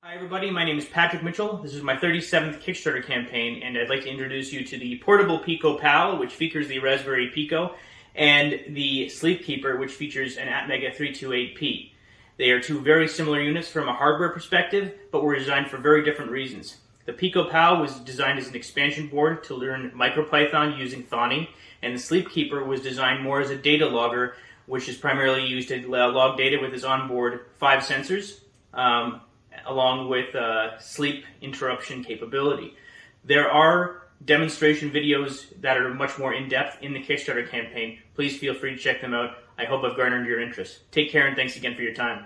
Hi everybody, my name is Patrick Mitchell. This is my 37th Kickstarter campaign, and I'd like to introduce you to the portable Pico Pal, which features the Raspberry Pico, and the Sleep Keeper, which features an Atmega 328P. They are two very similar units from a hardware perspective, but were designed for very different reasons. The Pico Pal was designed as an expansion board to learn MicroPython using Thonny, and the Sleep Keeper was designed more as a data logger, which is primarily used to log data with its onboard 5 sensors, along with sleep interruption capability. There are demonstration videos that are much more in-depth in the Kickstarter campaign. Please feel free to check them out. I hope I've garnered your interest. Take care and thanks again for your time.